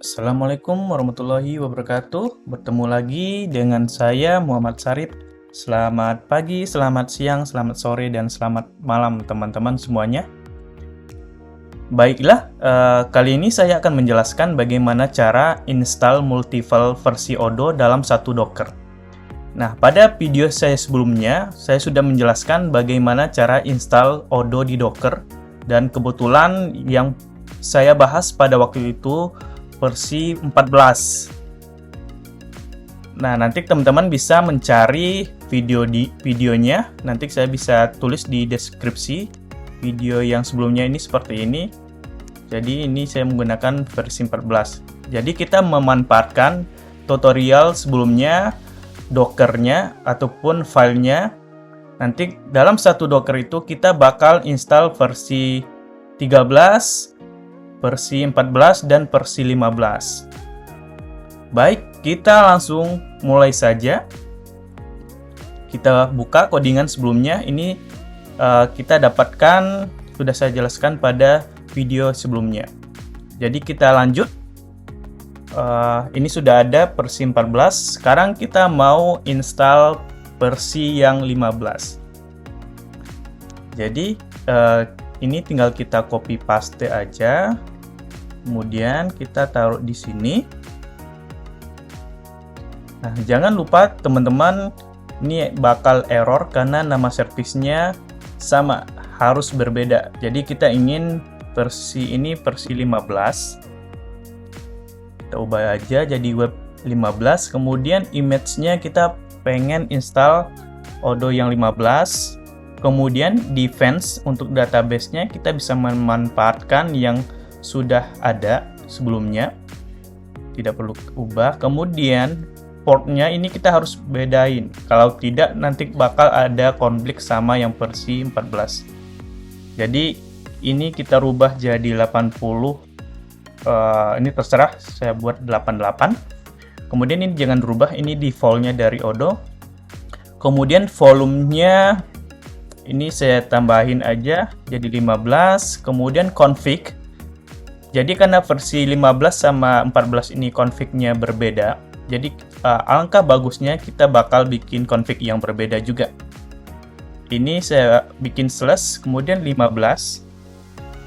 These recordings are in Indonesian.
Assalamualaikum warahmatullahi wabarakatuh. Bertemu lagi dengan saya Muhammad Sarip. Selamat pagi, selamat siang, selamat sore, dan selamat malam teman-teman semuanya. Baiklah, kali ini saya akan menjelaskan bagaimana cara install multiple versi Odoo dalam satu Docker. Nah, pada video saya sebelumnya, saya sudah menjelaskan bagaimana cara install Odoo di Docker, dan kebetulan yang saya bahas pada waktu itu versi 14. Nah, nanti teman-teman bisa mencari videonya. Nanti saya bisa tulis di deskripsi video yang sebelumnya ini seperti ini. Jadi ini saya menggunakan versi 14. Jadi kita memanfaatkan tutorial sebelumnya, Dockernya ataupun filenya. Nanti dalam satu Docker itu kita bakal install versi 13, versi 14, dan versi 15. Baik, kita langsung mulai saja. Kita buka codingan sebelumnya. Ini kita dapatkan, sudah saya jelaskan pada video sebelumnya. Jadi kita lanjut. Ini sudah ada versi 14. Sekarang kita mau install versi yang 15. Jadi ini tinggal kita copy paste aja. Kemudian kita taruh di sini. Nah, jangan lupa teman-teman, ini bakal error karena nama servisnya sama, harus berbeda. Jadi kita ingin versi ini versi 15. Kita ubah aja jadi web 15. Kemudian image-nya kita pengen install Odoo yang 15. Kemudian defense untuk database-nya kita bisa memanfaatkan yang sudah ada sebelumnya, tidak perlu ubah. Kemudian portnya ini kita harus bedain, kalau tidak nanti bakal ada konflik sama yang versi 14. Jadi ini kita rubah jadi 80. Ini terserah, saya buat 88. Kemudian ini jangan berubah, ini defaultnya dari Odoo. Kemudian volumenya ini saya tambahin aja jadi 15. Kemudian config, jadi karena versi 15 sama 14 ini config-nya berbeda, jadi alangkah bagusnya kita bakal bikin config yang berbeda juga. Ini saya bikin slash, kemudian 15.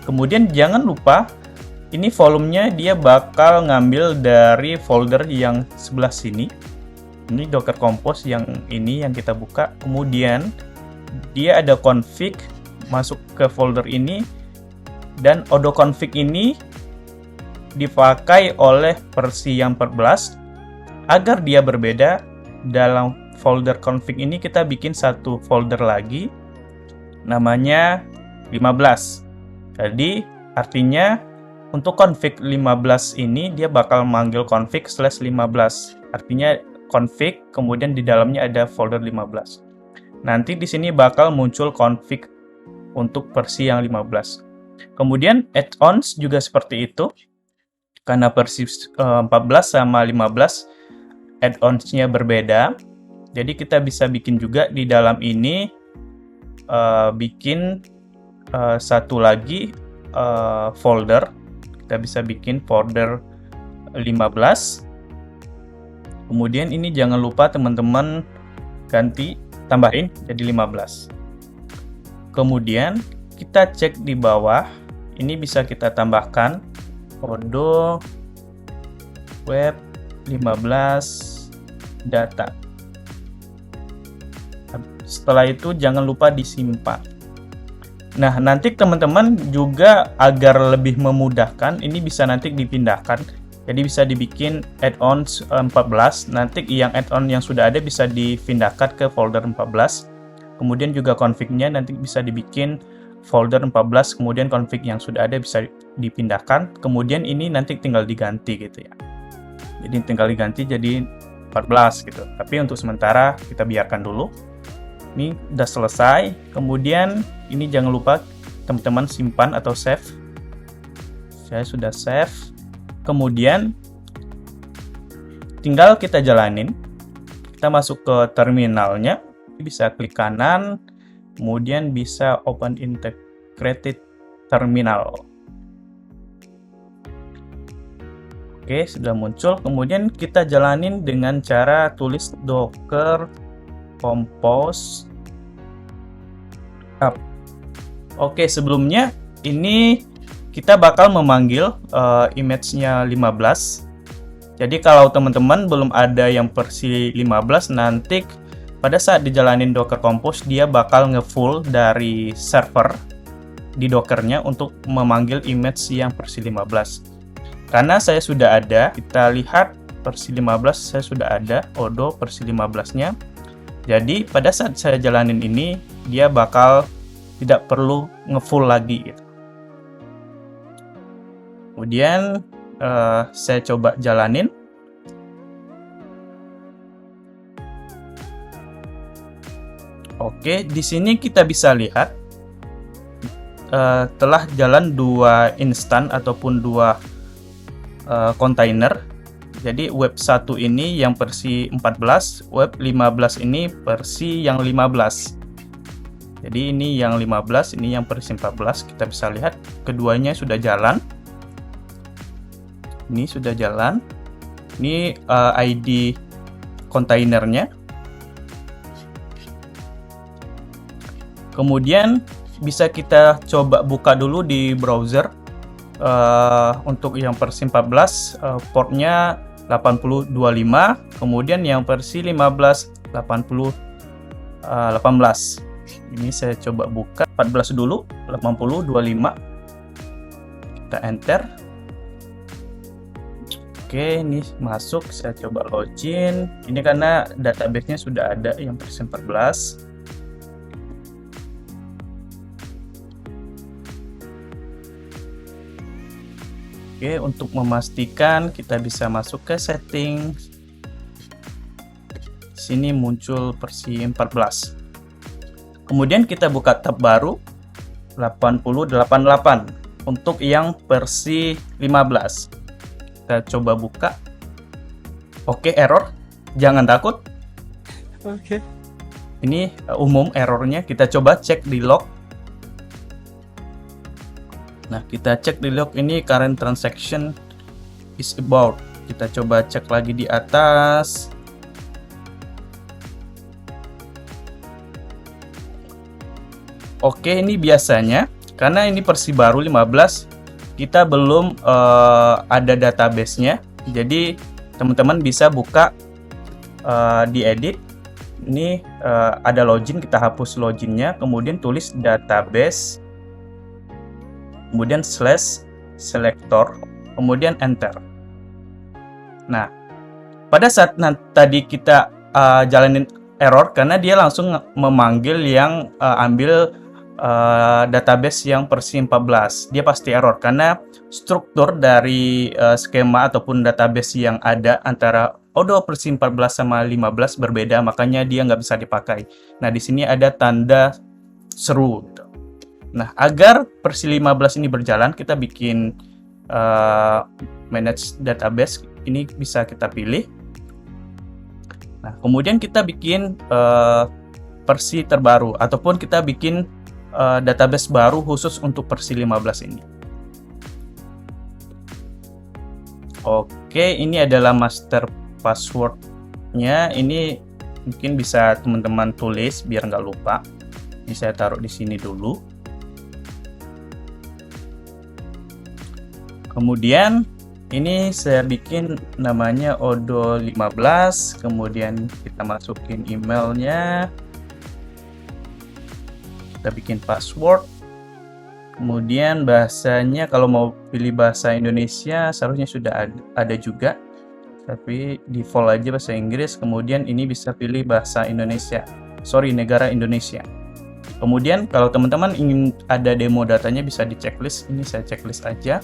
Kemudian jangan lupa, ini volumenya dia bakal ngambil dari folder yang sebelah sini. Ini Docker Compose yang ini yang kita buka. Kemudian dia ada config, masuk ke folder ini. Dan Odoo config ini dipakai oleh versi yang 14. Agar dia berbeda, dalam folder config ini kita bikin satu folder lagi, namanya 15. Jadi artinya untuk config 15 ini dia bakal manggil config/15. Artinya config, kemudian di dalamnya ada folder 15. Nanti di sini bakal muncul config untuk versi yang 15. Kemudian add-ons juga seperti itu. Karena versi 14 sama 15 add-ons-nya berbeda. Jadi kita bisa bikin juga di dalam ini, bikin satu lagi folder. Kita bisa bikin folder 15. Kemudian ini jangan lupa teman-teman tambahin jadi 15. Kemudian kita cek di bawah, ini bisa kita tambahkan Odoo web 15 data. Setelah itu jangan lupa disimpan. Nah, nanti teman-teman juga agar lebih memudahkan, ini bisa nanti dipindahkan. Jadi bisa dibikin add-ons 14, nanti yang add-on yang sudah ada bisa dipindahkan ke folder 14. Kemudian juga config-nya nanti bisa dibikin folder 14, kemudian config yang sudah ada bisa dipindahkan. Kemudian ini nanti tinggal diganti gitu ya. Jadi tinggal diganti jadi 14 gitu. Tapi untuk sementara kita biarkan dulu. Ini udah selesai. Kemudian ini jangan lupa teman-teman simpan atau save. Saya sudah save. Kemudian tinggal kita jalanin. Kita masuk ke terminalnya. Bisa klik kanan. Kemudian bisa open integrated terminal. Oke, sudah muncul. Kemudian kita jalanin dengan cara tulis docker compose up. Oke, sebelumnya ini kita bakal memanggil image-nya 15. Jadi kalau teman-teman belum ada yang versi 15, nanti pada saat dijalanin docker compose dia bakal nge-full dari server di dockernya untuk memanggil image yang versi 15. Karena saya sudah ada, kita lihat versi 15 saya sudah ada, Odoo versi 15-nya. Jadi pada saat saya jalanin ini, dia bakal tidak perlu nge-full lagi gitu. Kemudian saya coba jalanin. Oke, di sini kita bisa lihat telah jalan 2 instan ataupun 2 kontainer. Jadi web 1 ini yang versi 14, web 15 ini versi yang 15. Jadi ini yang 15, ini yang versi 14. Kita bisa lihat keduanya sudah jalan. Ini sudah jalan. Ini ID kontainernya. Kemudian bisa kita coba buka dulu di browser. Untuk yang versi 14 portnya 8025, kemudian yang versi 15 18. Ini saya coba buka 14 dulu, 8025. Kita enter. Oke, ini masuk, saya coba login. Ini karena database-nya sudah ada yang versi 14. Oke, untuk memastikan kita bisa masuk ke setting. Sini muncul versi 14. Kemudian kita buka tab baru 8088 untuk yang versi 15. Kita coba buka. Oke, error. Jangan takut. Oke. Ini umum errornya. Kita coba cek di log. Nah, kita cek di log ini current transaction is about. Kita coba cek lagi di atas. Oke, ini biasanya karena ini versi baru 15, kita belum ada database-nya. Jadi teman-teman bisa buka di edit. Ini ada login, kita hapus loginnya, kemudian tulis database, kemudian slash selector, kemudian enter. Nah, pada saat tadi kita jalanin error karena dia langsung memanggil yang ambil database yang versi 14. Dia pasti error karena struktur dari skema ataupun database yang ada antara Odoo versi 14 sama 15 berbeda, makanya dia nggak bisa dipakai. Nah, di sini ada tanda seru. Nah, agar versi 15 ini berjalan, kita bikin manage database. Ini bisa kita pilih. Nah, kemudian kita bikin versi terbaru, ataupun kita bikin database baru khusus untuk versi 15 ini. Oke, ini adalah master password-nya. Ini mungkin bisa teman-teman tulis biar nggak lupa. Ini saya taruh di sini dulu. Kemudian ini saya bikin namanya Odoo 15, kemudian kita masukin emailnya, kita bikin password, kemudian bahasanya kalau mau pilih bahasa Indonesia seharusnya sudah ada juga, tapi default aja bahasa Inggris. Kemudian ini bisa pilih bahasa Indonesia, negara Indonesia. Kemudian kalau teman-teman ingin ada demo datanya bisa di checklist, ini saya checklist aja.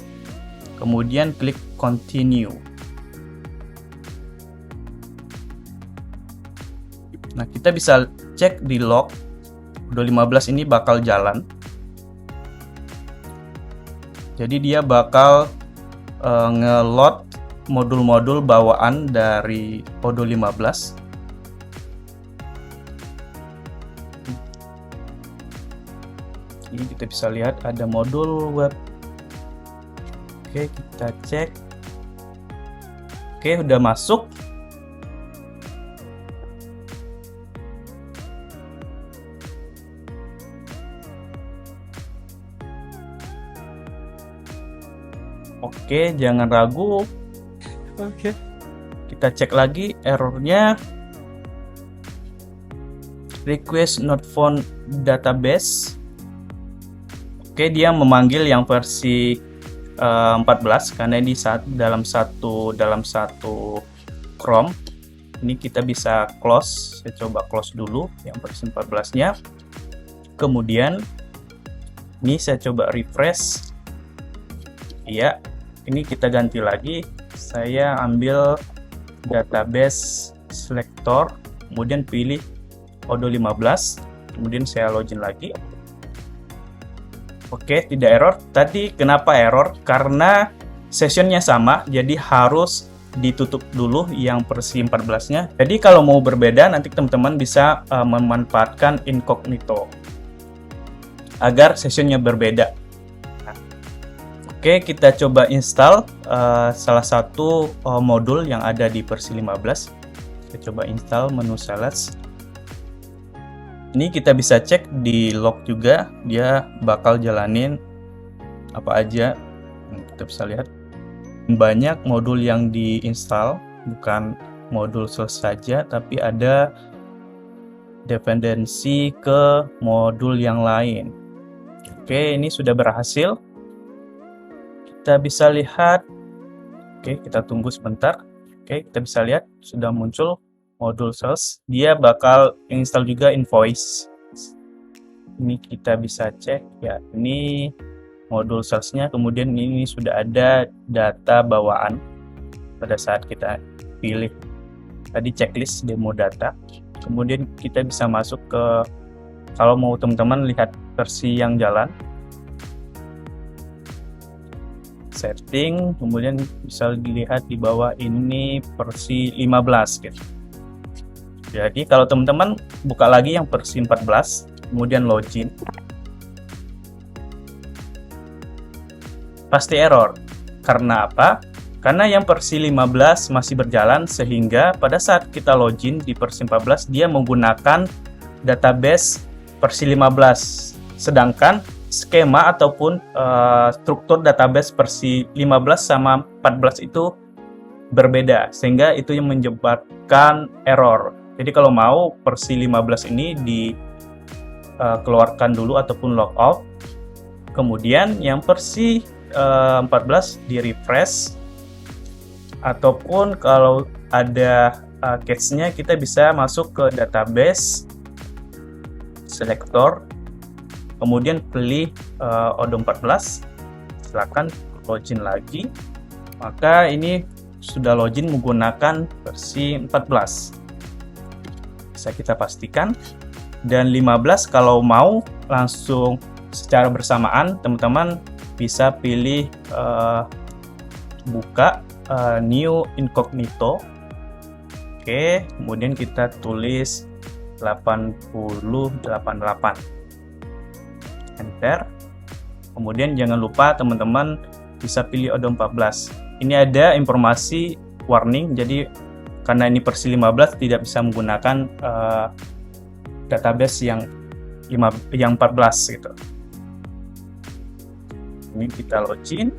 Kemudian klik continue. Nah, kita bisa cek di log Odoo 15 ini bakal jalan. Jadi dia bakal nge-load modul-modul bawaan dari Odoo 15. Ini kita bisa lihat ada modul web. Oke, kita cek. Oke, udah masuk. Oke, jangan ragu. Oke. Kita cek lagi errornya. Request not found database. Oke, dia memanggil yang versi 14 karena ini dalam satu Chrome. Ini kita bisa close. Saya coba close dulu yang versi 14-nya. Kemudian ini saya coba refresh. Iya, ini kita ganti lagi. Saya ambil database selector, kemudian pilih Odoo 15, kemudian saya login lagi. Oke, tidak error. Tadi kenapa error? Karena sessionnya sama, jadi harus ditutup dulu yang versi 14-nya. Jadi kalau mau berbeda, nanti teman-teman bisa memanfaatkan incognito agar sessionnya berbeda. Oke, kita coba install salah satu modul yang ada di versi 15. Kita coba install menu sales. Ini kita bisa cek di log juga, dia bakal jalanin apa aja. Kita bisa lihat banyak modul yang diinstal, bukan modul sales saja, tapi ada dependensi ke modul yang lain. Oke, ini sudah berhasil. Kita bisa lihat. Oke, kita tunggu sebentar. Oke, kita bisa lihat sudah muncul modul sales. Dia bakal install juga invoice. Ini kita bisa cek ya. Ini modul salesnya. Kemudian ini sudah ada data bawaan pada saat kita pilih tadi checklist demo data. Kemudian kita bisa masuk ke, kalau mau teman-teman lihat versi yang jalan, setting, kemudian bisa dilihat di bawah ini versi 15 gitu. Jadi kalau teman-teman buka lagi yang versi 14, kemudian login, pasti error. Karena apa? Karena yang versi 15 masih berjalan, sehingga pada saat kita login di versi 14 dia menggunakan database versi 15. Sedangkan skema ataupun struktur database versi 15 sama 14 itu berbeda, sehingga itu yang menyebabkan error. Jadi kalau mau versi 15 ini dikeluarkan dulu ataupun log out. Kemudian yang versi 14 di refresh, ataupun kalau ada cache-nya kita bisa masuk ke database selector, kemudian pilih Odoo 14, silakan login lagi. Maka ini sudah login menggunakan versi 14. Bisa kita pastikan. Dan 15 kalau mau langsung secara bersamaan, teman-teman bisa pilih buka new incognito. Oke, kemudian kita tulis 8088. Enter. Kemudian jangan lupa teman-teman bisa pilih Odoo 14. Ini ada informasi warning, jadi karena ini versi 15 tidak bisa menggunakan database yang 14 gitu. Ini kita login.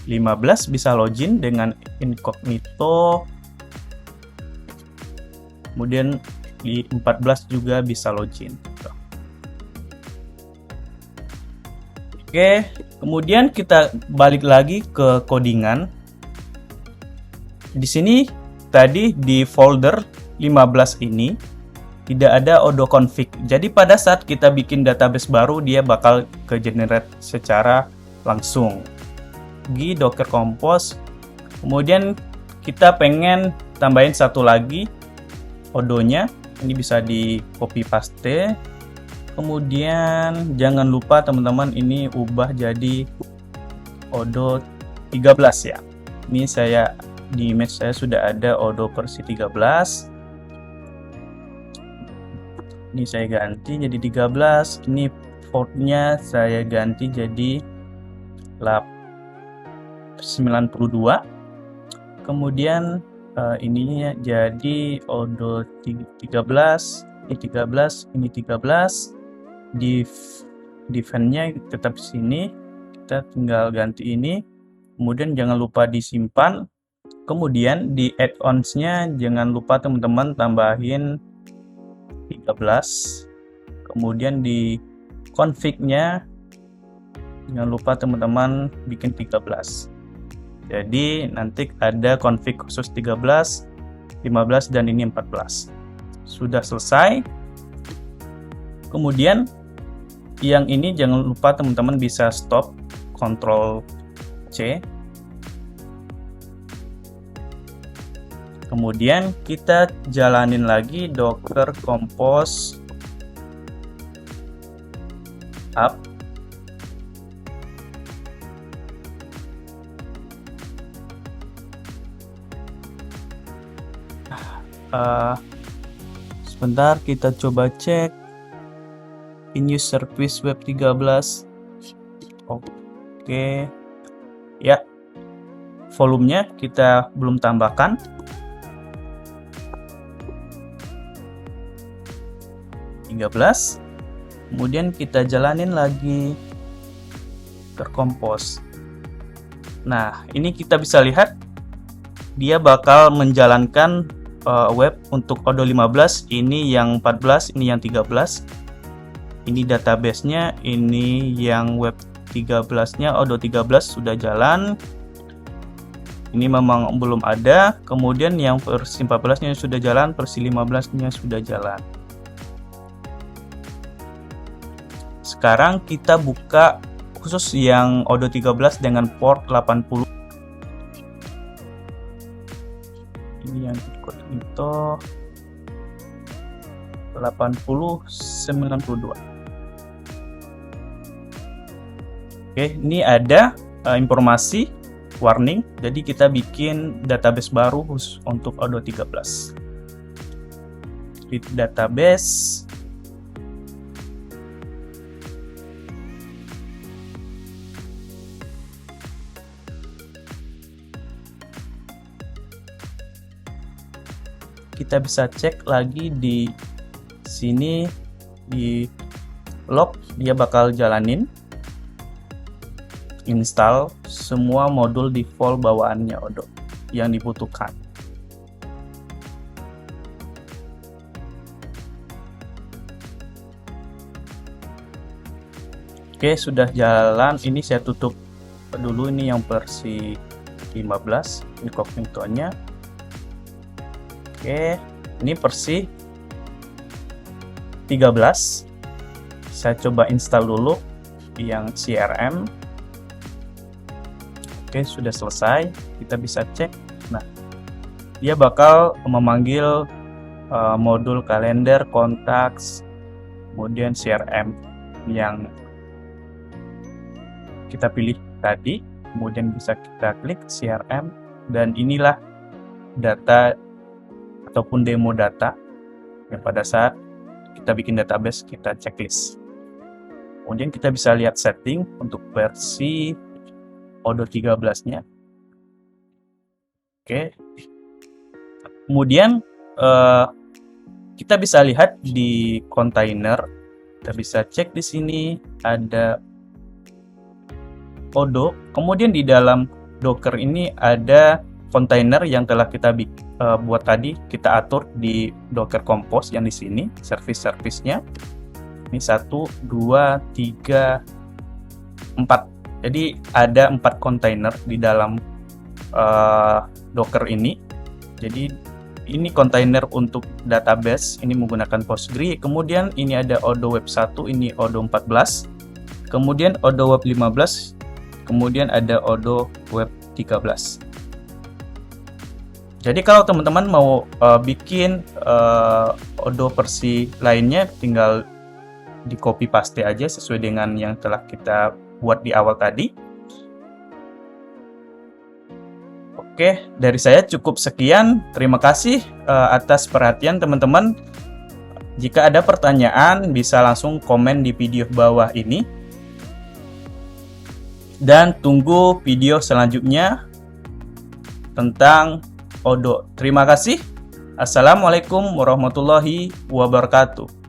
Di 15 bisa login dengan incognito. Kemudian di 14 juga bisa login. Oke, kemudian kita balik lagi ke codingan. Di sini tadi di folder 15 ini tidak ada Odoo config. Jadi pada saat kita bikin database baru dia bakal ke generate secara langsung. Di Docker Compose. Kemudian kita pengen tambahin satu lagi Odoo-nya. Ini bisa di copy paste. Kemudian jangan lupa teman-teman ini ubah jadi Odoo 13 ya. Ini saya di image saya sudah ada Odoo versi 13. Ini saya ganti jadi 13. Ini portnya saya ganti jadi 92. Kemudian ininya jadi Odo 13, ini 13, ini 13. Defense-nya tetap di sini. Kita tinggal ganti ini. Kemudian jangan lupa disimpan. Kemudian di add-ons-nya jangan lupa teman-teman tambahin 13. Kemudian di config-nya jangan lupa teman-teman bikin 13. Jadi nanti ada config khusus 13, 15 dan ini 14. Sudah selesai. Kemudian yang ini jangan lupa teman-teman bisa stop, Ctrl C. Kemudian kita jalanin lagi docker compose up. Sebentar, kita coba cek in use service web 13. Oke. Ya. Volumenya kita belum tambahkan. Kemudian kita jalanin lagi ke compose. Nah, ini kita bisa lihat dia bakal menjalankan web untuk Odo 15, ini yang 14, ini yang 13. Ini database-nya, ini yang web 13-nya, Odo 13 sudah jalan. Ini memang belum ada. Kemudian yang versi 14-nya sudah jalan, versi 15-nya sudah jalan. Sekarang kita buka khusus yang Odo 13 dengan port 80. Ini yang itu 8092. Oke, ini ada informasi warning. Jadi kita bikin database baru khusus untuk Odo 13. Create database. Kita bisa cek lagi di sini di log, dia bakal jalanin install semua modul default bawaannya Odo yang dibutuhkan. Oke, sudah jalan. Ini saya tutup dulu, ini yang versi 15, ini incognito-nya. Oke, ini versi 13. Saya coba install dulu yang CRM. Oke, sudah selesai. Kita bisa cek. Nah, dia bakal memanggil modul kalender, contacts, kemudian CRM yang kita pilih tadi. Kemudian bisa kita klik CRM, dan inilah data ataupun demo data yang pada saat kita bikin database kita checklist. Kemudian kita bisa lihat setting untuk versi Odo 13-nya. Oke. Kemudian kita bisa lihat di kontainer, kita bisa cek di sini ada Odo. Kemudian di dalam Docker ini ada kontainer yang telah kita buat tadi, kita atur di Docker Compose yang di sini, service-service-nya. Ini 1, 2, 3, 4. Jadi ada 4 kontainer di dalam Docker ini. Jadi ini kontainer untuk database, ini menggunakan Postgre. Kemudian ini ada Odo Web 1, ini Odo 14. Kemudian Odo Web 15. Kemudian ada Odo Web 13. Jadi kalau teman-teman mau bikin Odo versi lainnya, tinggal di copy paste aja sesuai dengan yang telah kita buat di awal tadi. Oke, dari saya cukup sekian. Terima kasih atas perhatian teman-teman. Jika ada pertanyaan bisa langsung komen di video bawah ini. dan tunggu video selanjutnya tentang Odoo. Terima kasih. Assalamualaikum warahmatullahi wabarakatuh.